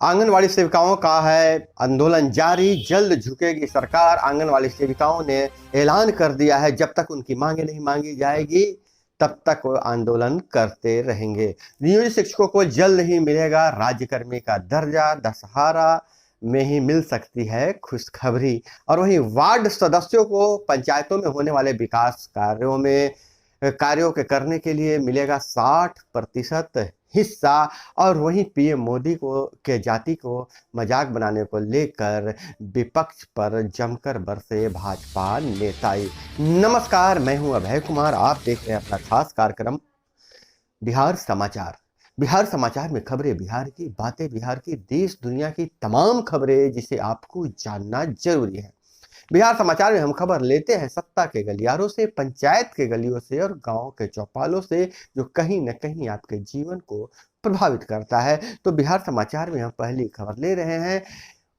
आंगनवाड़ी सेविकाओं का है आंदोलन जारी, जल्द झुकेगी सरकार। आंगनवाड़ी सेविकाओं ने ऐलान कर दिया है जब तक उनकी मांगे नहीं मांगी जाएगी तब तक वो आंदोलन करते रहेंगे। नियोजित शिक्षकों को जल्द ही मिलेगा राज्यकर्मी का दर्जा, दशहरा में ही मिल सकती है खुशखबरी। और वहीं वार्ड सदस्यों को पंचायतों में होने वाले विकास कार्यों के करने के लिए मिलेगा 60% हिस्सा। और वहीं पीएम मोदी के जाति को मजाक बनाने को लेकर विपक्ष पर जमकर बरसे भाजपा नेताई। नमस्कार, मैं हूं अभय कुमार, आप देख रहे हैं अपना खास कार्यक्रम बिहार समाचार। बिहार समाचार में खबरें बिहार की, बातें बिहार की, देश दुनिया की तमाम खबरें जिसे आपको जानना जरूरी है। बिहार समाचार में हम खबर लेते हैं सत्ता के गलियारों से, पंचायत के गलियों से और गांव के चौपालों से, जो कहीं न कहीं आपके जीवन को प्रभावित करता है। तो बिहार समाचार में हम पहली खबर ले रहे हैं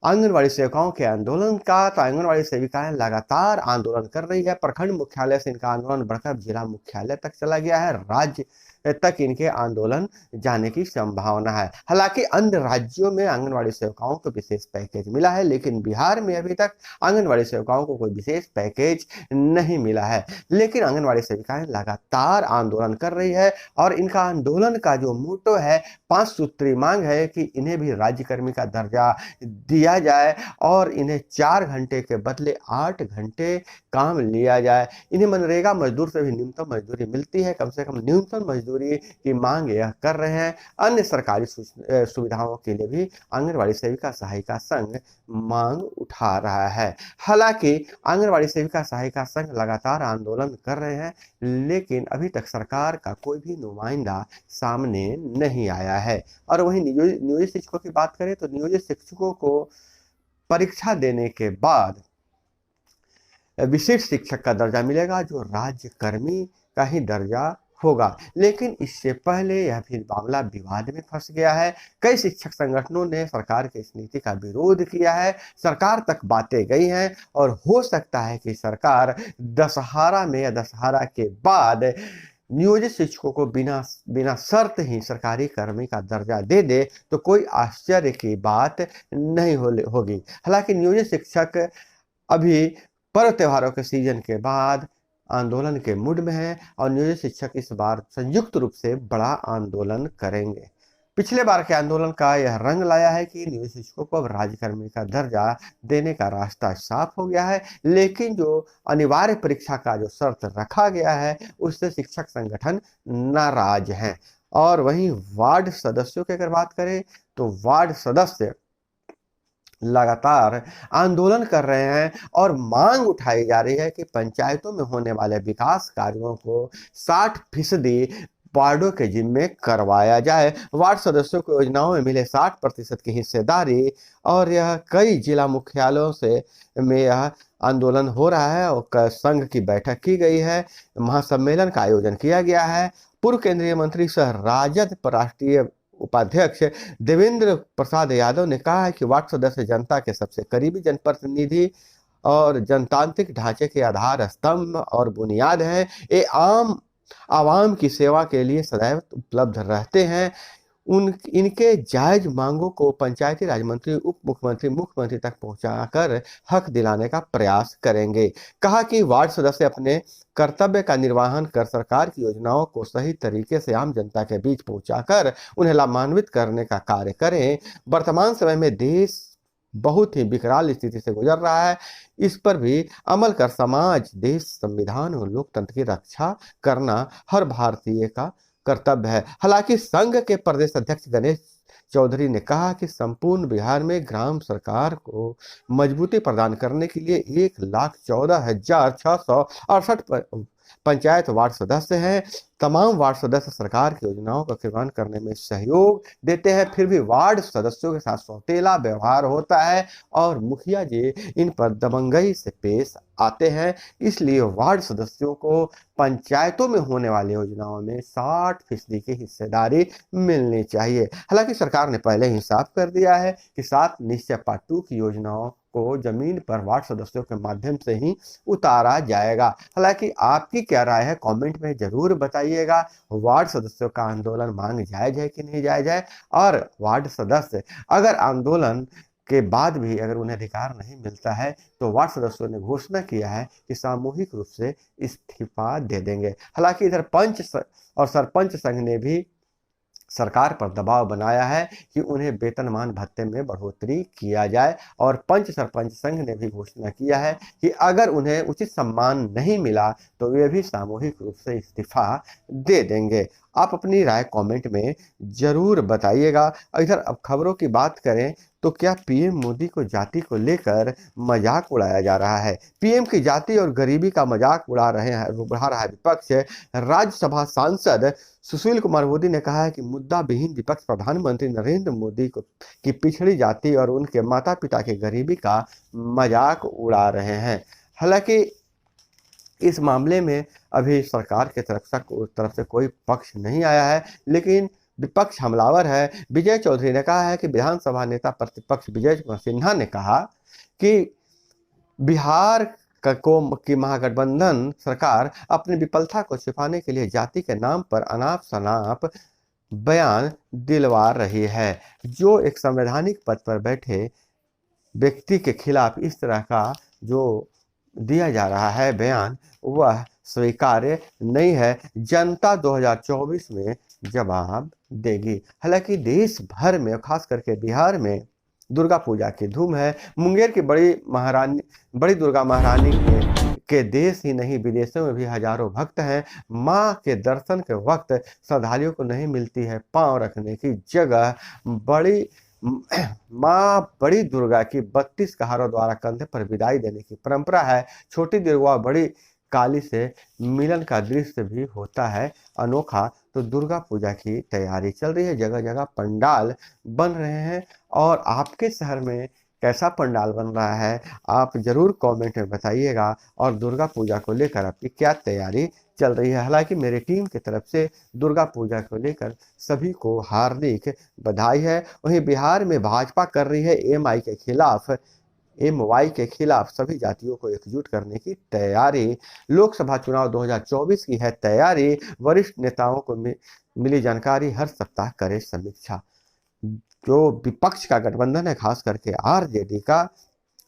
आंगनवाड़ी सेविकाओं के आंदोलन का। तो आंगनवाड़ी सेविकाएं लगातार आंदोलन कर रही है। प्रखंड मुख्यालय से इनका आंदोलन बढ़कर जिला मुख्यालय तक चला गया है। राज्य तक इनके आंदोलन जाने की संभावना है। हालांकि अन्य राज्यों में आंगनवाड़ी सेविकाओं को विशेष पैकेज मिला है, लेकिन बिहार में अभी तक आंगनवाड़ी सेविकाओं को कोई विशेष पैकेज नहीं मिला है। लेकिन आंगनवाड़ी सेविकाएं लगातार आंदोलन कर रही है और इनका आंदोलन का जो मोटो है, 5 सूत्री मांग है कि इन्हें भी राज्यकर्मी का दर्जा दिया जाए और इन्हें 4 घंटे के बदले 8 घंटे काम लिया जाए। इन्हें मनरेगा मजदूर से भी न्यूनतम मजदूरी मिलती है, कम से कम न्यूनतम मजदूरी की मांग यह कर रहे हैं। अन्य सरकारी सुविधाओं के लिए भी आंगनवाड़ी सेविका सहायिका संघ मांग उठा रहा है। हालांकि आंगनवाड़ी सेविका सहायिका संघ लगातार आंदोलन कर रहे हैं, लेकिन अभी तक सरकार का कोई भी नुमाइंदा सामने नहीं आया है। और वहीं नियोजित शिक्षकों की बात करें तो नियोजित शिक्षकों को परीक्षा देने के बाद विशेष शिक्षक का दर्जा मिलेगा, जो राज्यकर्मी का ही दर्जा होगा। लेकिन इससे पहले यह फिर मामला विवाद में फंस गया है। कई शिक्षक संगठनों ने सरकार की इस नीति का विरोध किया है। सरकार तक बातें गई हैं और हो सकता है कि सरकार दशहरा में या दशहरा के बाद नियोजित शिक्षकों को बिना शर्त ही सरकारी कर्मी का दर्जा दे दे तो कोई आश्चर्य की बात नहीं होगी। हालांकि नियोजित शिक्षक अभी पर्व त्योहारों के सीजन के बाद आंदोलन के मूड में है और नियोजित शिक्षक इस बार संयुक्त रूप से बड़ा आंदोलन करेंगे। पिछले बार के आंदोलन का यह रंग लाया है कि नियोजित शिक्षकों को अब राज्यकर्मी का दर्जा देने का रास्ता साफ हो गया है, लेकिन जो अनिवार्य परीक्षा का जो शर्त रखा गया है उससे शिक्षक संगठन नाराज हैं। और वहीं वार्ड सदस्यों की अगर बात करें तो वार्ड सदस्य लगातार आंदोलन कर रहे हैं और मांग उठाई जा रही है कि पंचायतों में होने वाले विकास कार्यों को 60% वार्डों के जिम्मे करवाया जाए। वार्ड सदस्यों को योजनाओं में मिले 60% की हिस्सेदारी। और यह कई जिला मुख्यालयों में यह आंदोलन हो रहा है और संघ की बैठक की गई है, महासम्मेलन का आयोजन किया गया है। पूर्व केंद्रीय मंत्री सह राजद राष्ट्रीय उपाध्यक्ष देवेंद्र प्रसाद यादव ने कहा है कि वार्ड सदस्य जनता के सबसे करीबी जनप्रतिनिधि और जनतांत्रिक ढांचे के आधार स्तंभ और बुनियाद है। ये आवाम की सेवा के लिए सदैव उपलब्ध रहते हैं। इनके जायज मांगों को पंचायती राज मंत्री, उप मुख्यमंत्री, मुख्यमंत्री तक पहुंचाकर हक दिलाने का प्रयास करेंगे। कहा कि वार्ड सदस्य अपने कर्तव्य का निर्वहन कर सरकार की योजनाओं को सही तरीके से आम जनता के बीच पहुंचाकर उन्हें लाभान्वित करने का कार्य करें। वर्तमान समय में देश बहुत ही विकराल स्थिति से गुजर रहा है, इस पर भी अमल कर समाज, देश, संविधान और लोकतंत्र की रक्षा करना हर भारतीय का कर्तव्य है। हालांकि संघ के प्रदेश अध्यक्ष गणेश चौधरी ने कहा कि संपूर्ण बिहार में ग्राम सरकार को मजबूती प्रदान करने के लिए 1,14,668 पंचायत वार्ड सदस्य हैं। तमाम वार्ड सदस्य सरकार की योजनाओं का क्रियान्वयन करने में सहयोग देते हैं, फिर भी वार्ड सदस्यों के साथ सौतेला व्यवहार होता है और मुखिया जी इन पर दबंगई से पेश आते हैं, इसलिए वार्ड सदस्यों को पंचायतों में होने वाली योजनाओं में 60% की हिस्सेदारी मिलनी चाहिए। हालांकि सरकार ने पहले ही साफ कर दिया है कि 7 निश्चय पार्ट 2 की योजनाओं को जमीन पर वार्ड सदस्यों के माध्यम से ही उतारा जाएगा। हालांकि आपकी क्या राय है, कमेंट में जरूर बताइएगा। वार्ड सदस्यों का आंदोलन मांग जायज है कि नहीं जायज है, और वार्ड सदस्य अगर आंदोलन के बाद भी अगर उन्हें अधिकार नहीं मिलता है तो वार्ड सदस्यों ने घोषणा किया है कि सामूहिक रूप से इस्तीफा दे देंगे। हालांकि इधर पंच और सरपंच संघ ने भी सरकार पर दबाव बनाया है कि उन्हें वेतनमान भत्ते में बढ़ोतरी किया जाए, और पंच सरपंच संघ ने भी घोषणा किया है कि अगर उन्हें उचित सम्मान नहीं मिला तो वे भी सामूहिक रूप से इस्तीफा दे देंगे। आप अपनी राय कमेंट में जरूर बताइएगा। इधर अब खबरों की बात करें तो क्या पीएम मोदी को जाति को लेकर मजाक उड़ाया जा रहा है? पीएम की जाति और गरीबी का मजाक उड़ा रहा है विपक्ष। राज्यसभा सांसद सुशील कुमार मोदी ने कहा है कि मुद्दा विहीन विपक्ष प्रधानमंत्री नरेंद्र मोदी को की पिछड़ी जाति और उनके माता पिता की गरीबी का मजाक उड़ा रहे हैं। हालांकि इस मामले में अभी सरकार के तरफ से कोई पक्ष नहीं आया है, लेकिन विपक्ष हमलावर है। विजय चौधरी ने कहा है कि विधानसभा नेता प्रतिपक्ष विजय कुमार सिन्हा ने कहा कि बिहार की महागठबंधन सरकार अपनी विफलता को छिपाने के लिए जाति के नाम पर अनाप शनाप बयान दिलवा रही है। जो एक संवैधानिक पद पर बैठे व्यक्ति के खिलाफ इस तरह का जो दिया जा रहा है बयान, वह स्वीकार्य नहीं है। जनता 2024 में जवाब देगी। हालांकि देश भर में, खास करके बिहार में दुर्गा पूजा की धूम है। मुंगेर की बड़ी दुर्गा महारानी के देश ही नहीं विदेशों में भी हजारों भक्त हैं। मां के दर्शन के वक्त श्रद्धालुओं को नहीं मिलती है पांव रखने की जगह। मां बड़ी दुर्गा की 32 कहारों द्वारा कंधे पर विदाई देने की परंपरा है। छोटी दुर्गा बड़ी काली से मिलन का दृश्य भी होता है अनोखा। तो दुर्गा पूजा की तैयारी चल रही है, जगह जगह पंडाल बन रहे हैं। और आपके शहर में कैसा पंडाल बन रहा है आप जरूर कमेंट में बताइएगा, और दुर्गा पूजा को लेकर आपकी क्या तैयारी चल रही है। हालांकि मेरी टीम की तरफ से दुर्गा पूजा को लेकर सभी को हार्दिक बधाई है। वहीं बिहार में भाजपा कर रही है एमवाई के खिलाफ सभी जातियों को एकजुट करने की तैयारी। लोकसभा चुनाव 2024 की है तैयारी। वरिष्ठ नेताओं को मिली जानकारी, हर सप्ताह करे समीक्षा। जो विपक्ष का गठबंधन है, खास करके आरजेडी का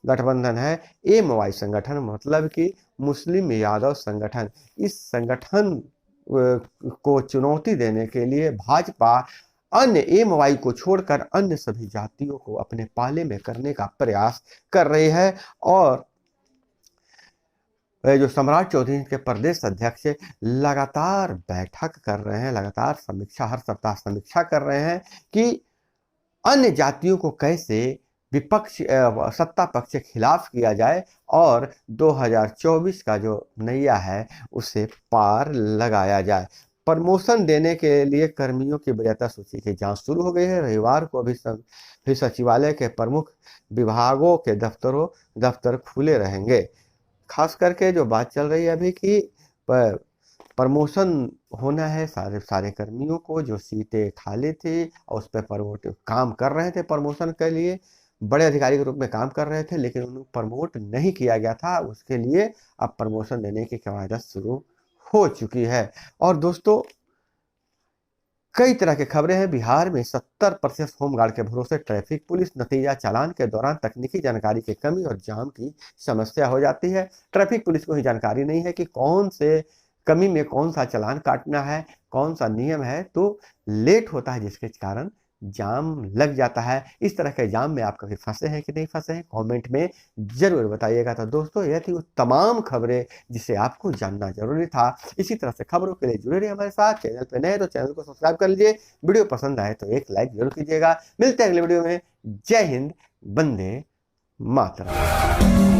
गठबंधन है, एमवाई संगठन मतलब कि मुस्लिम यादव संगठन, इस संगठन को चुनौती देने के लिए भाजपा अन्य एमवाई को छोड़कर अन्य सभी जातियों को अपने पाले में करने का प्रयास कर रही है। और जो सम्राट चौधरी के प्रदेश अध्यक्ष लगातार बैठक कर रहे हैं, लगातार समीक्षा, हर सप्ताह समीक्षा कर रहे हैं कि अन्य जातियों को कैसे विपक्ष सत्ता पक्ष के खिलाफ किया जाए और 2024 का जो नैया है उसे पार लगाया जाए। प्रमोशन देने के लिए कर्मियों की वरीयता सूची की जांच शुरू हो गई है। रविवार को भी सचिवालय के प्रमुख विभागों के दफ्तर खुले रहेंगे। खास करके जो बात चल रही है अभी कि प्रमोशन होना है सारे कर्मियों को जो सीटें खाली थी और उस पर काम कर रहे थे, प्रमोशन के लिए बड़े अधिकारी के रूप में काम कर रहे थे, लेकिन उन्हें प्रमोट नहीं किया गया था। उसके लिए अब प्रमोशन देने की कवायद शुरू हो चुकी है। और दोस्तों, कई तरह की खबरें हैं। बिहार में 70% होमगार्ड के भरोसे ट्रैफिक पुलिस, नतीजा चालान के दौरान तकनीकी जानकारी की कमी और जाम की समस्या हो जाती है। ट्रैफिक पुलिस को ही जानकारी नहीं है कि कौन से कमी में कौन सा चालान काटना है, कौन सा नियम है, तो लेट होता है जिसके कारण जाम लग जाता है। इस तरह के जाम में आप कभी फंसे हैं कि नहीं फंसे हैं, कमेंट में जरूर बताइएगा। तो दोस्तों, यह थी वो तमाम खबरें जिसे आपको जानना जरूरी था। इसी तरह से खबरों के लिए जुड़े रहिए हमारे साथ। चैनल पे नए तो चैनल को सब्सक्राइब कर लीजिए। वीडियो पसंद आए तो एक लाइक जरूर कीजिएगा। मिलते हैं अगले वीडियो में। जय हिंद, वंदे मातरम।